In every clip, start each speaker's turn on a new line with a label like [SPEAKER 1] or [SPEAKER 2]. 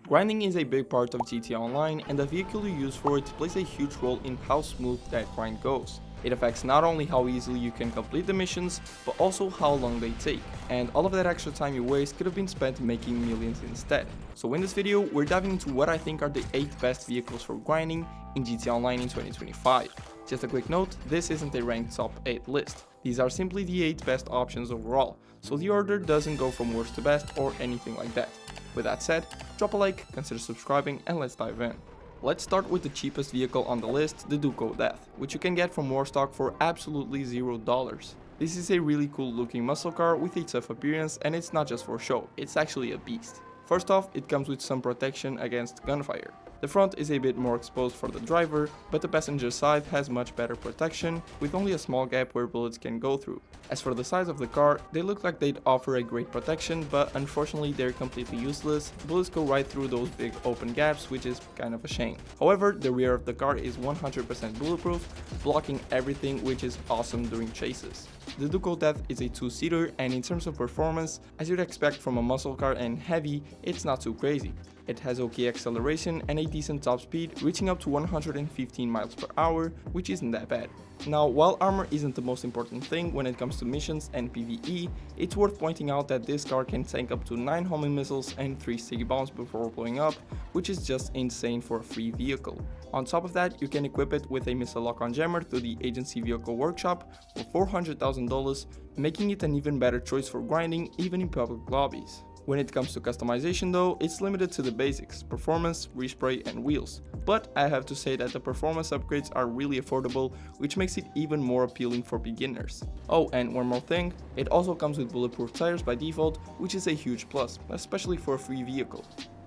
[SPEAKER 1] Grinding is a big part of GTA Online, and the vehicle you use for it plays a huge role in how smooth that grind goes. It affects not only how easily you can complete the missions, but also how long they take, and all of that extra time you waste could have been spent making millions instead. So in this video, we're diving into what I think are the 8 best vehicles for grinding in GTA Online in 2025. Just a quick note, this isn't a ranked top 8 list. These are simply the 8 best options overall, so the order doesn't go from worst to best or anything like that. With that said, drop a like, consider subscribing, and let's dive in. Let's start with the cheapest vehicle on the list, the Duco Death, which you can get from WARTSTOCK for absolutely $0. This is a really cool looking muscle car with a tough appearance, and it's not just for show, it's actually a beast. First off, it comes with some protection against gunfire. The front is a bit more exposed for the driver, but the passenger side has much better protection, with only a small gap where bullets can go through. As for the size of the car, they look like they'd offer a great protection, but unfortunately they're completely useless. Bullets go right through those big open gaps, which is kind of a shame. However, the rear of the car is 100% bulletproof, blocking everything, which is awesome during chases. The Duco Death is a 2-seater, and in terms of performance, as you'd expect from a muscle car and heavy, it's not too crazy. It has okay acceleration and a decent top speed, reaching up to 115 miles per hour, which isn't that bad. Now, while armor isn't the most important thing when it comes to missions and PvE, it's worth pointing out that this car can tank up to 9 homing missiles and 3 sticky bombs before blowing up, which is just insane for a free vehicle. On top of that, you can equip it with a missile lock-on jammer through the agency vehicle workshop for $400,000, making it an even better choice for grinding even in public lobbies. When it comes to customization though, it's limited to the basics, performance, respray, and wheels. But I have to say that the performance upgrades are really affordable, which makes it even more appealing for beginners. Oh, and one more thing, it also comes with bulletproof tires by default, which is a huge plus, especially for a free vehicle.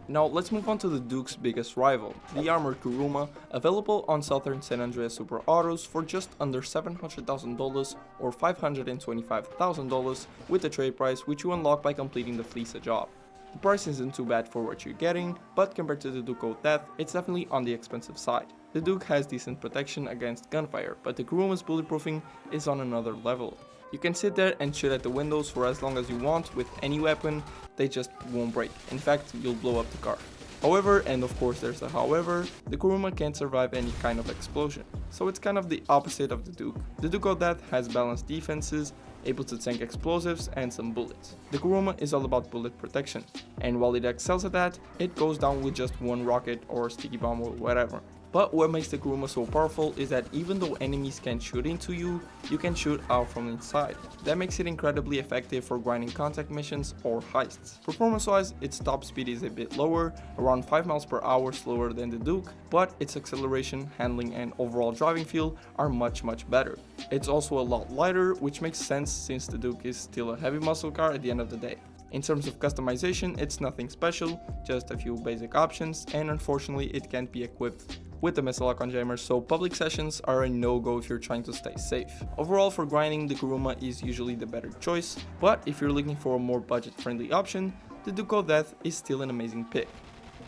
[SPEAKER 1] Now let's move on to the Duke's biggest rival, the armored Kuruma, available on Southern San Andreas Super Autos for just under $700,000 or $525,000 with the trade price, which you unlock by completing the Fleece job. The price isn't too bad for what you're getting, but compared to the Duco Death, it's definitely on the expensive side. The Duke has decent protection against gunfire, but the Kuruma's bulletproofing is on another level. You can sit there and shoot at the windows for as long as you want with any weapon, they just won't break. In fact, you'll blow up the car. However, and of course there's a however, the Kuruma can't survive any kind of explosion. So it's kind of the opposite of the Duke. The Duco Death has balanced defenses, able to tank explosives and some bullets. The Kuruma is all about bullet protection, and while it excels at that, it goes down with just one rocket or sticky bomb or whatever. But what makes the Kuruma so powerful is that even though enemies can shoot into you, you can shoot out from inside. That makes it incredibly effective for grinding contact missions or heists. Performance wise, its top speed is a bit lower, around 5 miles per hour slower than the Duke, but its acceleration, handling and overall driving feel are much better. It's also a lot lighter, which makes sense since the Duke is still a heavy muscle car at the end of the day. In terms of customization, it's nothing special, just a few basic options, and unfortunately it can't be equipped with the missile lock-on jammer, so public sessions are a no-go if you're trying to stay safe. Overall, for grinding, the Kuruma is usually the better choice, but if you're looking for a more budget-friendly option, the Duco Death is still an amazing pick.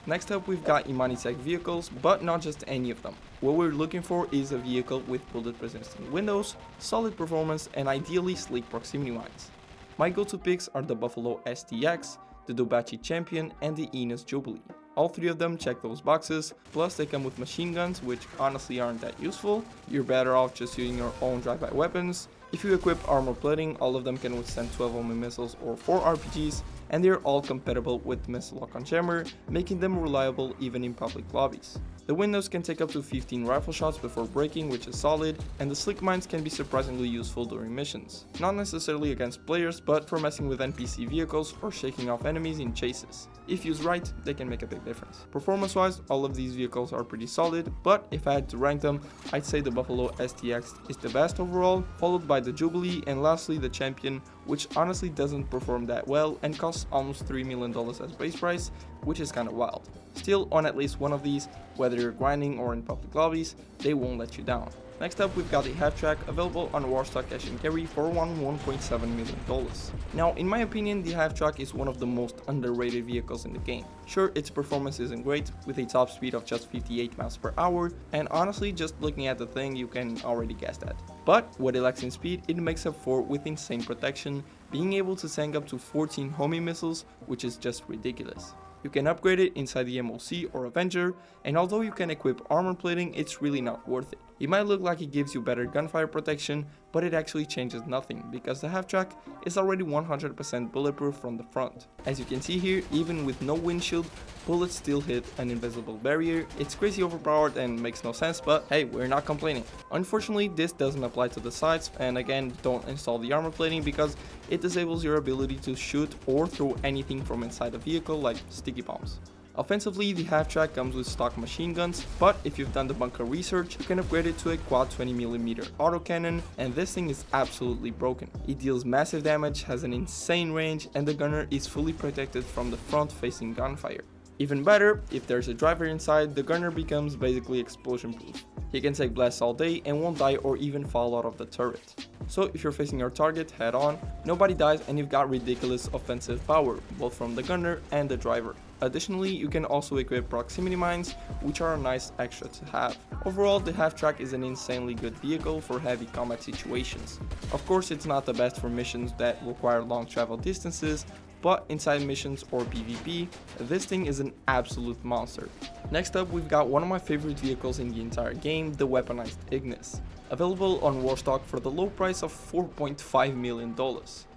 [SPEAKER 1] Next up, we've got IMANI tech vehicles, but not just any of them. What we're looking for is a vehicle with bullet-resistant windows, solid performance, and ideally sleek proximity mines. My go-to picks are the Buffalo STX, the Dubachi Champion, and the Enos Jubilee. All 3 of them check those boxes, plus they come with machine guns, which honestly aren't that useful. You're better off just using your own drive-by weapons. If you equip armor plating, all of them can withstand 12 homing missiles or 4 RPGs, and they're all compatible with missile lock-on jammer, making them reliable even in public lobbies. The windows can take up to 15 rifle shots before breaking, which is solid, and the slick mines can be surprisingly useful during missions. Not necessarily against players, but for messing with NPC vehicles or shaking off enemies in chases. If used right, they can make a big difference. Performance-wise, all of these vehicles are pretty solid, but if I had to rank them, I'd say the Buffalo STX is the best overall, followed by the Jubilee, and lastly the Champion, which honestly doesn't perform that well and costs almost $3 million as base price, which is kinda wild. Still, on at least one of these, whether you're grinding or in public lobbies, they won't let you down. Next up, we've got the half-track, available on WARTSTOCK Cash and Carry for around $1.7 million. Now, in my opinion, the half-track is one of the most underrated vehicles in the game. Sure, its performance isn't great, with a top speed of just 58 miles per hour, and honestly, just looking at the thing, you can already guess that. But what it lacks in speed, it makes up for with insane protection, being able to tank up to 14 homing missiles, which is just ridiculous. You can upgrade it inside the MOC or Avenger, and although you can equip armor plating, it's really not worth it. It might look like it gives you better gunfire protection, but it actually changes nothing because the half-track is already 100% bulletproof from the front. As you can see here, even with no windshield, bullets still hit an invisible barrier. It's crazy overpowered and makes no sense, but hey, we're not complaining. Unfortunately, this doesn't apply to the sides, and again, don't install the armor plating because it disables your ability to shoot or throw anything from inside the vehicle like sticky bombs. Offensively, the half-track comes with stock machine guns, but if you've done the bunker research, you can upgrade it to a quad 20mm autocannon, and this thing is absolutely broken. It deals massive damage, has an insane range, and the gunner is fully protected from the front-facing gunfire. Even better, if there's a driver inside, the gunner becomes basically explosion-proof. He can take blasts all day and won't die or even fall out of the turret. So if you're facing your target head on, nobody dies and you've got ridiculous offensive power, both from the gunner and the driver. Additionally, you can also equip proximity mines, which are a nice extra to have. Overall, the half-track is an insanely good vehicle for heavy combat situations. Of course, it's not the best for missions that require long travel distances, but inside missions or PvP, this thing is an absolute monster. Next up, we've got one of my favorite vehicles in the entire game, the weaponized Ignis. Available on WARTSTOCK for the low price of $4.5 million.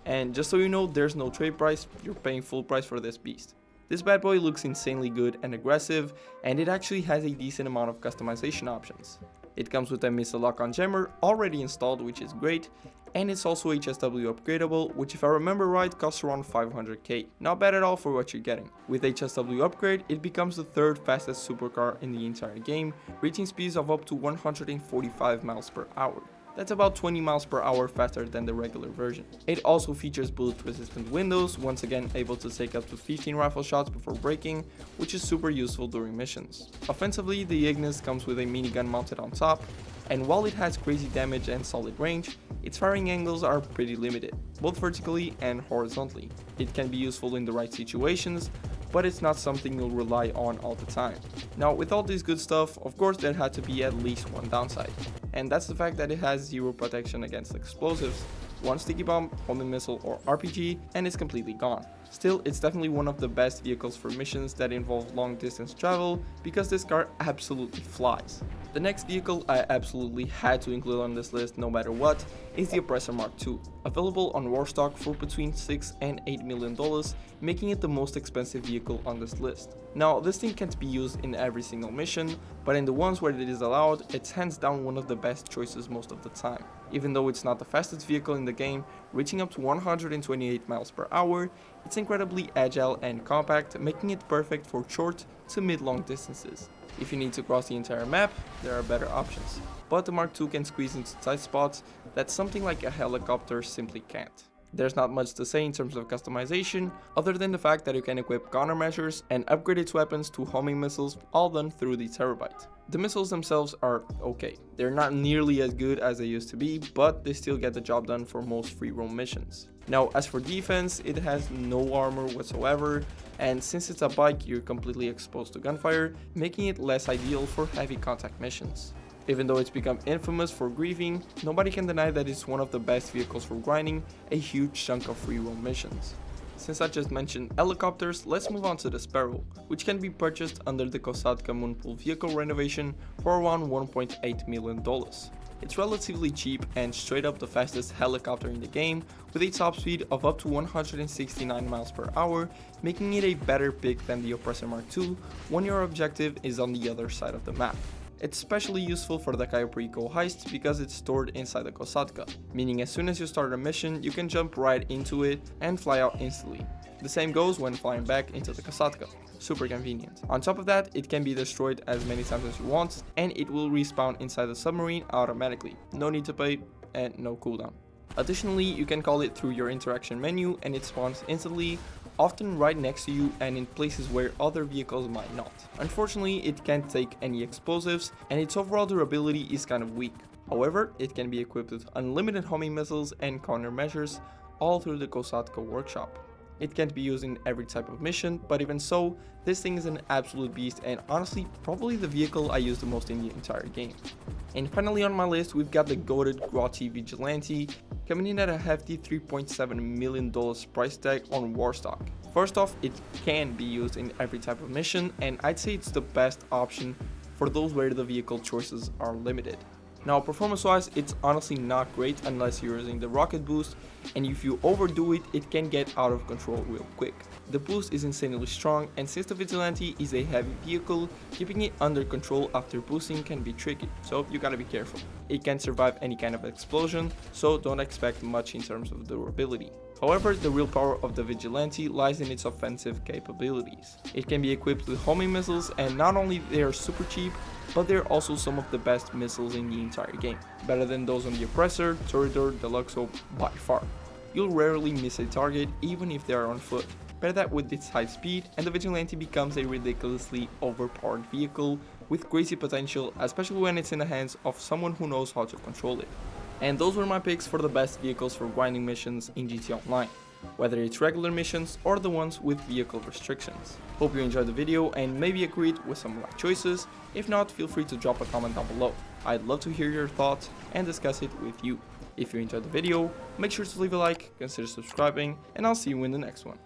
[SPEAKER 1] And just so you know, there's no trade price, you're paying full price for this beast. This bad boy looks insanely good and aggressive, and it actually has a decent amount of customization options. It comes with a missile lock-on jammer already installed, which is great, and it's also HSW upgradable, which if I remember right costs around 500k. Not bad at all for what you're getting. With HSW upgrade, it becomes the third fastest supercar in the entire game, reaching speeds of up to 145 miles per hour. That's about 20 miles per hour faster than the regular version. It also features bullet resistant windows, once again able to take up to 15 rifle shots before braking, which is super useful during missions. Offensively, the Ignis comes with a minigun mounted on top, and while it has crazy damage and solid range, its firing angles are pretty limited, both vertically and horizontally. It can be useful in the right situations, but it's not something you'll rely on all the time. Now, with all this good stuff, of course there had to be at least one downside, and that's the fact that it has zero protection against explosives. One sticky bomb, homing missile or RPG, and it's completely gone. Still, it's definitely one of the best vehicles for missions that involve long distance travel because this car absolutely flies. The next vehicle I absolutely had to include on this list no matter what is the Oppressor Mark II, available on WARTSTOCK for between $6 and $8 million, making it the most expensive vehicle on this list. Now, this thing can't be used in every single mission, but in the ones where it is allowed, it's hands down one of the best choices most of the time. Even though it's not the fastest vehicle in the game, reaching up to 128 miles per hour, it's incredibly agile and compact, making it perfect for short to mid-long distances. If you need to cross the entire map, there are better options. But the Mark II can squeeze into tight spots that something like a helicopter simply can't. There's not much to say in terms of customization, other than the fact that you can equip countermeasures and upgrade its weapons to homing missiles, all done through the Terabyte. The missiles themselves are okay. They're not nearly as good as they used to be, but they still get the job done for most free roam missions. Now, as for defense, it has no armor whatsoever, and since it's a bike, you're completely exposed to gunfire, making it less ideal for heavy contact missions. Even though it's become infamous for griefing, nobody can deny that it's one of the best vehicles for grinding a huge chunk of free roam missions. Since I just mentioned helicopters, let's move on to the Sparrow, which can be purchased under the Kosatka Moonpool vehicle renovation for around $1.8 million. It's relatively cheap and straight up the fastest helicopter in the game, with a top speed of up to 169 miles per hour, making it a better pick than the Oppressor Mark II when your objective is on the other side of the map. It's especially useful for the Kyopriko heists because it's stored inside the Kosatka, meaning as soon as you start a mission, you can jump right into it and fly out instantly. The same goes when flying back into the Kosatka. Super convenient. On top of that, it can be destroyed as many times as you want, and it will respawn inside the submarine automatically. No need to pay and no cooldown. Additionally, you can call it through your interaction menu and it spawns instantly, often right next to you and in places where other vehicles might not. Unfortunately, it can't take any explosives and its overall durability is kind of weak. However, it can be equipped with unlimited homing missiles and countermeasures all through the Kosatka workshop. It can't be used in every type of mission, but even so, this thing is an absolute beast and honestly probably the vehicle I use the most in the entire game. And finally on my list, we've got the goated Grotty Vigilante, coming in at a hefty $3.7 million price tag on WARTSTOCK. First off, it can be used in every type of mission, and I'd say it's the best option for those where the vehicle choices are limited. Now, performance wise, it's honestly not great unless you're using the rocket boost, and if you overdo it, it can get out of control real quick. The boost is insanely strong, and since the Vigilante is a heavy vehicle, keeping it under control after boosting can be tricky, so you gotta be careful. It can survive any kind of explosion, so don't expect much in terms of durability. However, the real power of the Vigilante lies in its offensive capabilities. It can be equipped with homing missiles, and not only they are super cheap, but they're also some of the best missiles in the entire game, better than those on the Oppressor, Toreador, Deluxo by far. You'll rarely miss a target even if they are on foot. Pair that with its high speed, and the Vigilante becomes a ridiculously overpowered vehicle with crazy potential, especially when it's in the hands of someone who knows how to control it. And those were my picks for the best vehicles for grinding missions in GTA Online, whether it's regular missions or the ones with vehicle restrictions. Hope you enjoyed the video and maybe agreed with some of my choices. If not, feel free to drop a comment down below. I'd love to hear your thoughts and discuss it with you. If you enjoyed the video, make sure to leave a like, consider subscribing, and I'll see you in the next one.